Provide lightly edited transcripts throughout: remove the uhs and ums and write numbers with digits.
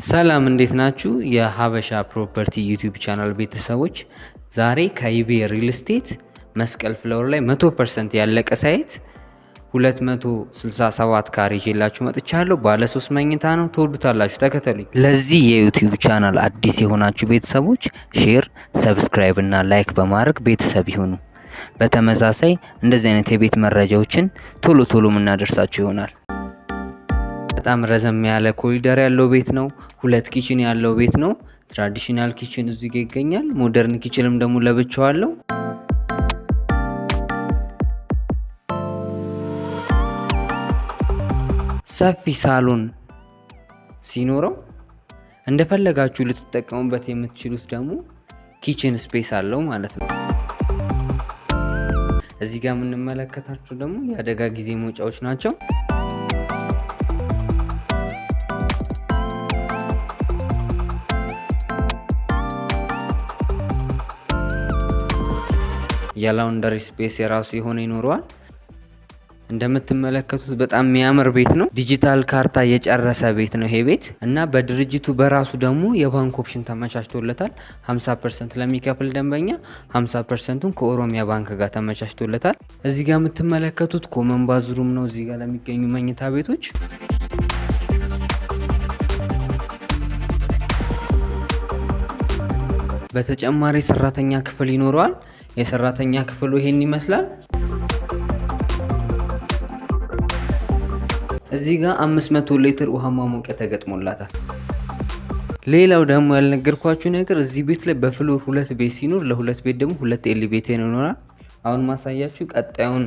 ሰላም እንዴት ናችሁ? የሀበሻ ፕሮፐርቲ ዩቲዩብ ቻናል ቤተሰቦች፣ ዛሬ ከኢቤ ሪል ስቴት መስቀል ፍላወር ላይ 100% ያለቀ ሳይት 267 ካሬ ይዤላችሁ መጥቻለሁ። ባለ 3 መኝታ ነው። ትወዱታላችሁ። ተከተሉኝ። ለዚህ የዩቲዩብ ቻናል አዲስ የሆናችሁ ቤተሰቦች ሼር፣ ሰብስክራይብ እና ላይክ በማድረግ ቤተሰብ ይሁኑ። በተመሳሳይ እንደዚህ አይነት የቤት መረጃዎችን ቶሎ የምናደርሳችሁ ይሆናል። በጣም ረዘም ያለ ኮሪደር ያለው ቤት ነው። 2 ኪችን ያለው ቤት ነው። ትራዲሽናል ኪችን እዚህ ጋር ይገኛል። ሞደርን ኪችንም ደግሞ ለብቻው አለው። ሰፊ ሳሎን ሲኖረው እንደፈለጋችሁ ልትጠቀሙበት የምትችሉት ደግሞ ኪችን ስፔስ አለው ማለት ነው። እዚህ ጋር የምንመለከታቸው ደግሞ የአደጋ ጊዜ መውጫዎች ናቸው። የላውንደሪ ስፔስ የራሱ የሆነ ይኖረዋል። እንደምትመለከቱት በጣም የሚያምር ቤት ነው። ዲጂታል ካርታ የጨረሰ ቤት ነው ይሄ ቤት እና በድርጅቱ በራሱ ደግሞ የባንክ ኦፕሽን ተመቻችቶለታል። 50% ለሚከፍል ደንበኛ 50%ቱን ከኦሮሚያ ባንክ ጋር ተመቻችቶለታል። እዚህ ጋር የምትመለከቱት ኮመን ባዝሩም ነው። እዚህ ጋር ለሚገኙ መኝታ ቤቶች በተጨማሪ ሰራተኛ ክፍል ይኖረዋል። የሰራተኛ ክፍሉ ይሄን ይመስላል። እዚህ ጋር 500 ሊትር ውሃ ማሞቂያ ተገጥሞላታል። ሌላው ደግሞ ያልነገርኳችሁ ነገር እዚህ ቤት ላይ በፍሎር 2 ቤት ሲኖር ለሁለት ቤት ደግሞ 2 ኤሌቬተር ይኖራል። አሁን ማሳያችሁ ቀጣዩን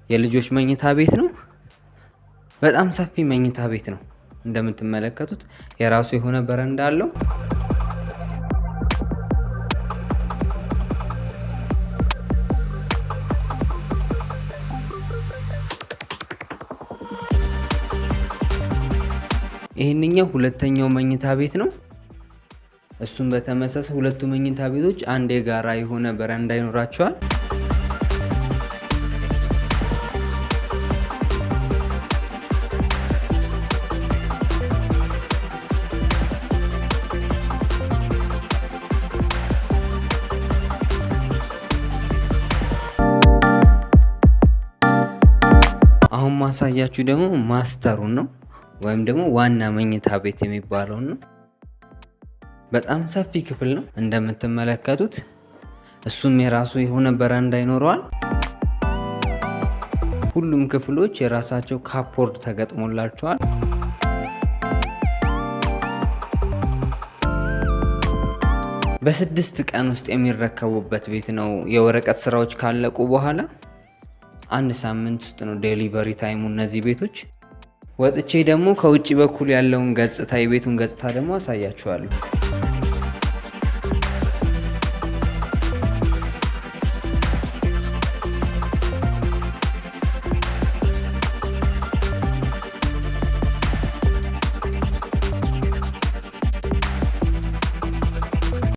የልጆች መኝታ ቤት ነው። በጣም ሰፊ መኝታ ቤት ነው። እንደምትመለከቱት የራሱ የሆነ በረንዳ አለው። ይሄንኛው ሁለተኛው መኝታ ቤት ነው። እሱም በተመሳሳይ ሁለቱ መኝታ ቤቶች አንድ የጋራ የሆነ በረንዳ ይኖራቸዋል። አሁን ማሳያችሁ ደግሞ ማስተሩን ነው ወይም ደግሞ ዋና መኝታ ቤት የሚባለው ነው። በጣም ሰፊ ክፍል ነው እንደምትመለከቱት። እሱም የራሱ የሆነ በረንዳ ይኖረዋል። ሁሉም ክፍሎች የራሳቸው ካፖርድ ተገጥሞላቸዋል። በ6 ቀን ውስጥ የሚረከቡበት ቤት ነው። የወረቀት ስራዎች ካለቁ በኋላ 1 ሳምንት ውስጥ ነው ዴሊቨሪ ታይሙ እነዚህ ቤቶች። ወጥቼ ደግሞ ከውጭ በኩል ያለውን ገጽታ የቤቱን ገጽታ ደግሞ አሳያችኋለሁ።